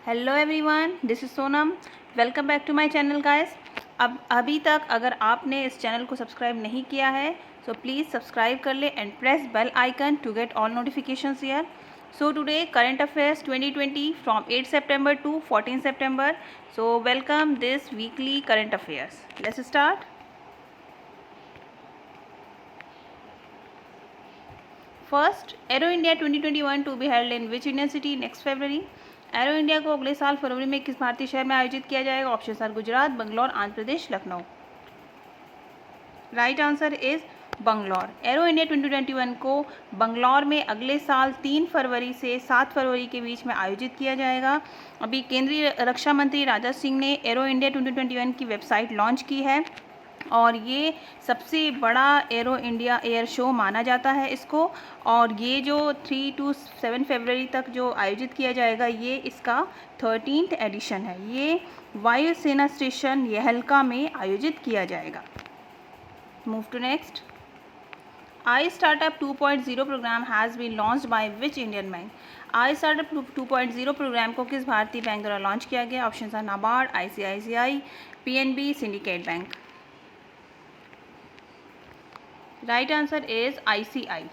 Hello everyone, this is Sonam. Welcome back to my channel guys. अब अभी तक अगर आपने इस चैनल को सब्सक्राइब नहीं किया है सो प्लीज़ सब्सक्राइब कर ले and press bell icon to get all notifications here. So today current affairs 2020 from 8 September to 14 September. So welcome this weekly current affairs. Let's start. First, aero India 2021 to be held in which Indian city next February. Aero India को अगले साल फरवरी में किस भारतीय शहर में आयोजित किया जाएगा? Option are Gujarat, Bangalore, Andhra Pradesh, Lucknow. Right answer is Bangalore. Aero India 2021 को बंगलौर में अगले साल 3 फरवरी से 7 फरवरी के बीच में आयोजित किया जाएगा। अभी केंद्रीय रक्षा मंत्री राजनाथ सिंह ने एरो इंडिया 2021 की वेबसाइट लॉन्च की है और ये सबसे बड़ा एरो इंडिया एयर शो माना जाता है इसको। और ये जो 3 to 7 फरवरी तक जो आयोजित किया जाएगा ये इसका 13th एडिशन है। ये वायुसेना स्टेशन यहलका में आयोजित किया जाएगा। Move to next. I startup 2.0 program has been launched by which Indian bank. I startup 2.0 program को किस भारतीय बैंक द्वारा लॉन्च किया गया? Option are NABARD, ICICI, PNB, syndicate bank. Right answer is ICI।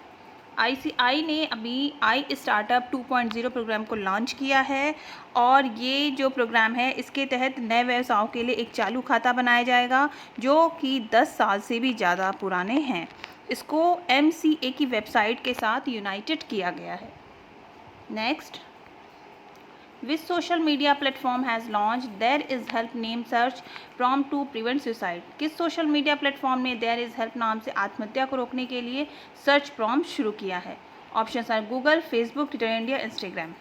ICI ने अभी आई स्टार्टअप 2.0 प्रोग्राम को launch किया है और ये जो प्रोग्राम है इसके तहत नए व्यवसायों के लिए एक चालू खाता बनाया जाएगा जो कि 10 साल से भी ज़्यादा पुराने हैं। इसको MCA की वेबसाइट के साथ यूनाइटेड किया गया है। Next, which social media platform has launch there is help name search prompt to prevent suicide. किस सोशल मीडिया प्लेटफॉर्म ने देयर इज़ हेल्प नाम से आत्महत्या को रोकने के लिए सर्च प्रॉम्प्ट शुरू किया है? Option are Google, Facebook, Twitter India, Instagram.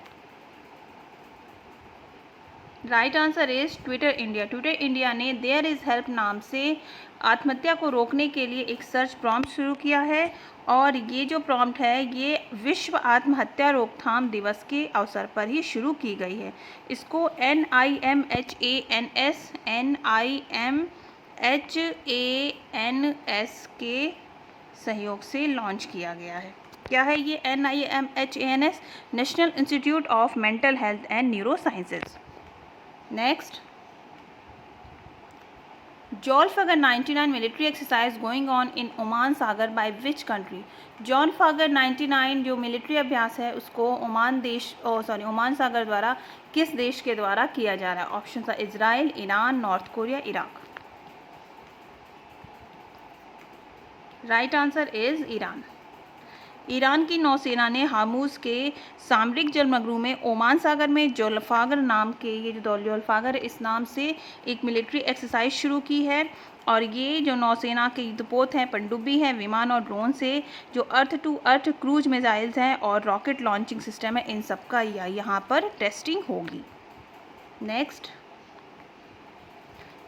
Right answer is Twitter India. Twitter India ने देयर इज़ हेल्प नाम से आत्महत्या को रोकने के लिए एक सर्च प्रॉम्प्ट शुरू किया है और ये जो प्रॉम्प्ट है ये विश्व आत्महत्या रोकथाम दिवस के अवसर पर ही शुरू की गई है। इसको NIMHANS के सहयोग से लॉन्च किया गया है। क्या है ये NIMHANS? National institute of mental health and neuro sciences. Next, Jalfaghr 99 military exercise going on in Oman Sagar by which country? Jalfaghr 99 जो मिलिट्री अभ्यास है उसको ओमान सागर द्वारा किस देश के द्वारा किया जा रहा है? ऑप्शन है Israel, Iran, north Korea, Iraq. Right answer is Iran. Iran की नौसेना ने हार्मूज के सामरिक जलमग्रू में ओमान सागर में जोल्फागर नाम के ये जो जोल्फागर इस नाम से एक मिलिट्री एक्सरसाइज शुरू की है और ये जो नौसेना के युद्धपोत हैं, पनडुब्बी हैं, विमान और ड्रोन से जो earth to earth cruise missiles हैं और रॉकेट लॉन्चिंग सिस्टम है, इन सब का यहाँ पर टेस्टिंग होगी। Next,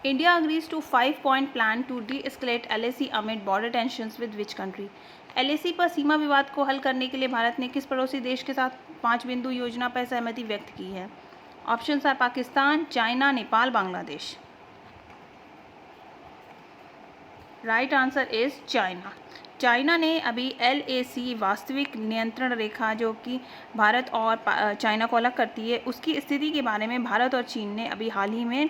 India agrees to 5-point plan to de-escalate LAC amid border tensions with which country? LAC पर सीमा विवाद को हल करने के लिए भारत ने किस पड़ोसी देश के साथ 5 बिंदु योजना पर सहमति व्यक्त की है? Option are Pakistan, China, Nepal, Bangladesh. Right answer is China. China ने अभी LAC वास्तविक नियंत्रण रेखा जो कि भारत और चाइना को अलग करती है उसकी स्थिति के बारे में भारत और चीन ने अभी हाल ही में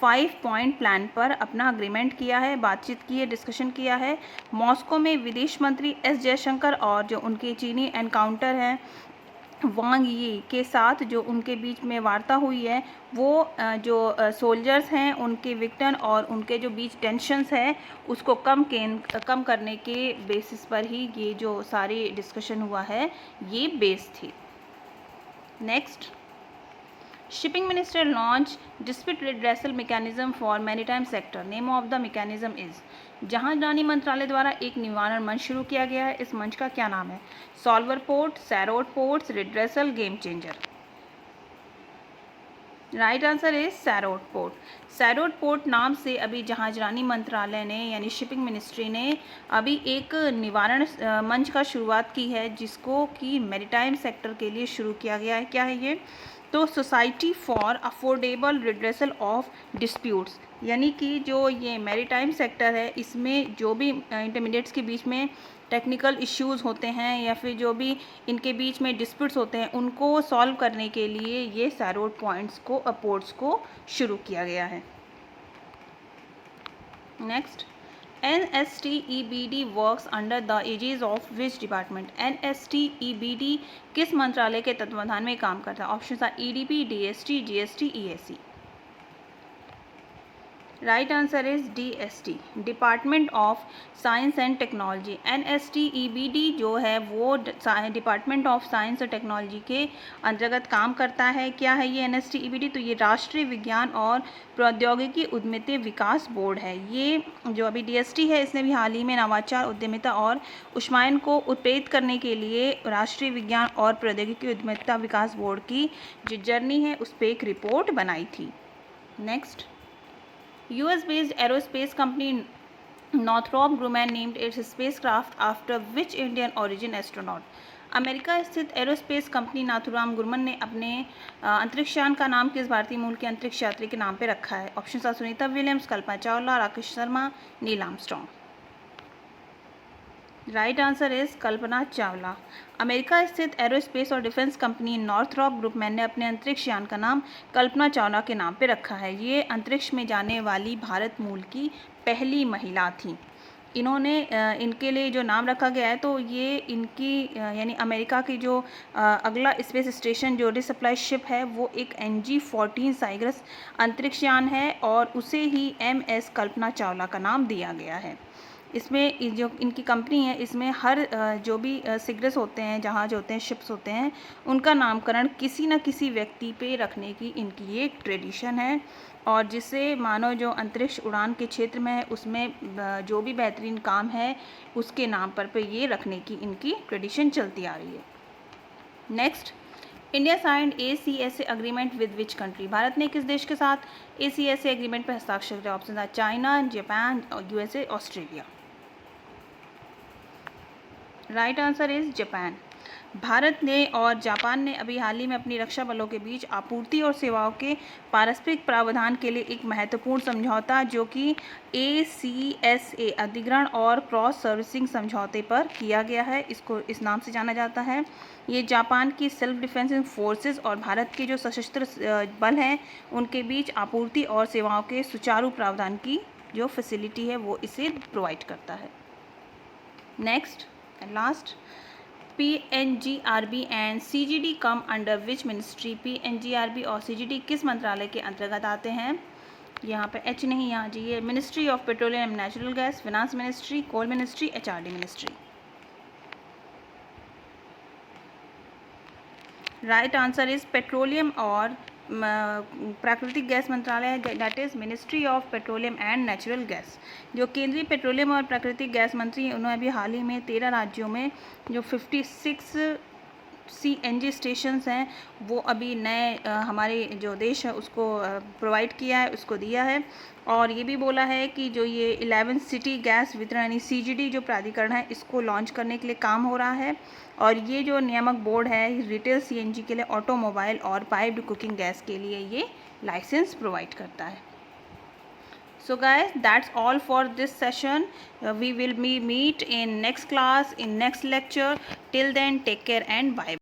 5-point प्लान पर अपना अग्रीमेंट किया है, बातचीत की है, डिस्कशन किया है। मॉस्को में विदेश मंत्री S जयशंकर और जो उनके चीनी एनकाउंटर हैं वांग यी के साथ जो उनके बीच में वार्ता हुई है वो जो सोल्जर्स हैं उनके विक्टिम और उनके जो बीच टेंशन्स है उसको कम करने के बेसिस पर ही ये जो सारी डिस्कशन हुआ है ये बेस थी। Next, shipping minister launch dispute redressal mechanism for maritime sector. Name of the mechanism is. जहाजरानी मंत्रालय द्वारा एक निवारण मंच शुरू किया गया है, इस मंच का क्या नाम है? सॉल्वर पोर्ट, सैरोट ports, redressal, game changer. Right answer is सैरोट पोर्ट। सैरोट पोर्ट नाम से अभी जहाजरानी मंत्रालय ने यानी शिपिंग मिनिस्ट्री ने अभी एक निवारण मंच का शुरुआत की है जिसको कि मैरीटाइम सेक्टर के लिए शुरू किया गया है। क्या है ये? तो society for affordable redressal of disputes, यानी कि जो ये मैरीटाइम सेक्टर है इसमें जो भी इंटरमीडिएट्स के बीच में टेक्निकल इश्यूज़ होते हैं या फिर जो भी इनके बीच में डिस्प्यूट्स होते हैं उनको सॉल्व करने के लिए ये सैरोड पॉइंट्स को पोर्ट्स को शुरू किया गया है। Next, NSTEBD works under the aegis of which department? NSTEBD किस मंत्रालय के तत्वाधान में काम करता है? Option are EDP, DST, GST, EAC। Right answer is DST, department of science and technology. NSTEBD जो है वो डिपार्टमेंट ऑफ साइंस और टेक्नोलॉजी के अंतर्गत काम करता है। क्या है ये NSTEBD? तो ये राष्ट्रीय विज्ञान और प्रौद्योगिकी उद्यमिता विकास बोर्ड है। ये जो अभी DST है इसने भी हाल ही में नवाचार, उद्यमिता और ऊष्मायन को उत्प्रेरित करने के लिए राष्ट्रीय विज्ञान और प्रौद्योगिकी उद्यमिता विकास बोर्ड की जो जर्नी है उस पर एक रिपोर्ट बनाई थी। Next, US-based aerospace company Northrop Grumman named its spacecraft after which Indian origin astronaut? America स्थित एरोस्पेस कंपनी नाथुराम गुरमन ने अपने अंतरिक्ष यान का नाम किस भारतीय मूल के अंतरिक्ष यात्री के नाम पर रखा है? Option are Sunita Williams, Kalpana Chawla, Rakesh Sharma, Neil Armstrong. Right answer is Kalpana Chawla. America स्थित एरोस्पेस और डिफेंस कंपनी नॉर्थरॉप ग्रुमैन ने अपने अंतरिक्ष यान का नाम कल्पना चावला के नाम पर रखा है। ये अंतरिक्ष में जाने वाली भारत मूल की पहली महिला थी। इन्होंने इनके लिए जो नाम रखा गया है तो ये इनकी यानी अमेरिका की जो अगला स्पेस स्टेशन जो रिसप्लाई शिप है वो एक NG-14 साइग्रस अंतरिक्ष यान है और उसे ही MS कल्पना चावला का नाम दिया गया है। इसमें जो इनकी कंपनी है इसमें हर जो भी सिग्रस होते हैं, जहाज होते हैं, शिप्स होते हैं, उनका नामकरण किसी न किसी व्यक्ति पे रखने की इनकी ये एक ट्रेडिशन है और जिससे मानो जो अंतरिक्ष उड़ान के क्षेत्र में है उसमें जो भी बेहतरीन काम है उसके नाम पर ये रखने की इनकी ट्रेडिशन चलती आ रही है। Next, India signed ACSA agreement with which country? Bharat ने किस देश के साथ ACSA एग्रीमेंट पर हस्ताक्षर किया? Option are China, Japan, USA, Australia. Right answer is Japan. Bharat ने और जापान ने अभी हाल ही में अपनी रक्षा बलों के बीच आपूर्ति और सेवाओं के पारस्परिक प्रावधान के लिए एक महत्वपूर्ण समझौता जो कि ACSA अधिग्रहण और क्रॉस सर्विसिंग समझौते पर किया गया है, इसको इस नाम से जाना जाता है। ये जापान की सेल्फ डिफेंस फोर्सेस और भारत के जो सशस्त्र बल हैं उनके बीच आपूर्ति और सेवाओं के सुचारू प्रावधान की जो फैसिलिटी है वो इसे प्रोवाइड करता है। Next and last, PNGRB and CGD come under which ministry? PNGRB और CGD किस मंत्रालय के अंतर्गत आते हैं? यहाँ पे H नहीं, यहाँ जी, ये ministry of petroleum and natural gas, finance ministry, coal ministry, HRD ministry. Right answer is petroleum और प्राकृतिक गैस मंत्रालय है, that is ministry of petroleum and natural gas. जो केंद्रीय पेट्रोलियम और प्राकृतिक गैस मंत्री हैं उन्होंने अभी हाल ही में 13 राज्यों में जो 56 CNG स्टेशंस हैं वो अभी नए हमारे जो देश है उसको प्रोवाइड किया है, उसको दिया है। और ये भी बोला है कि जो ये 11 सिटी गैस वितरण यानी CGD जो प्राधिकरण है इसको लॉन्च करने के लिए काम हो रहा है। और ये जो नियामक बोर्ड है रिटेल CNG के लिए, ऑटोमोबाइल और पाइप्ड कुकिंग गैस के लिए ये लाइसेंस प्रोवाइड करता है। So guys, that's all for this session. We will meet in next class, in next lecture. Till then, take care and bye.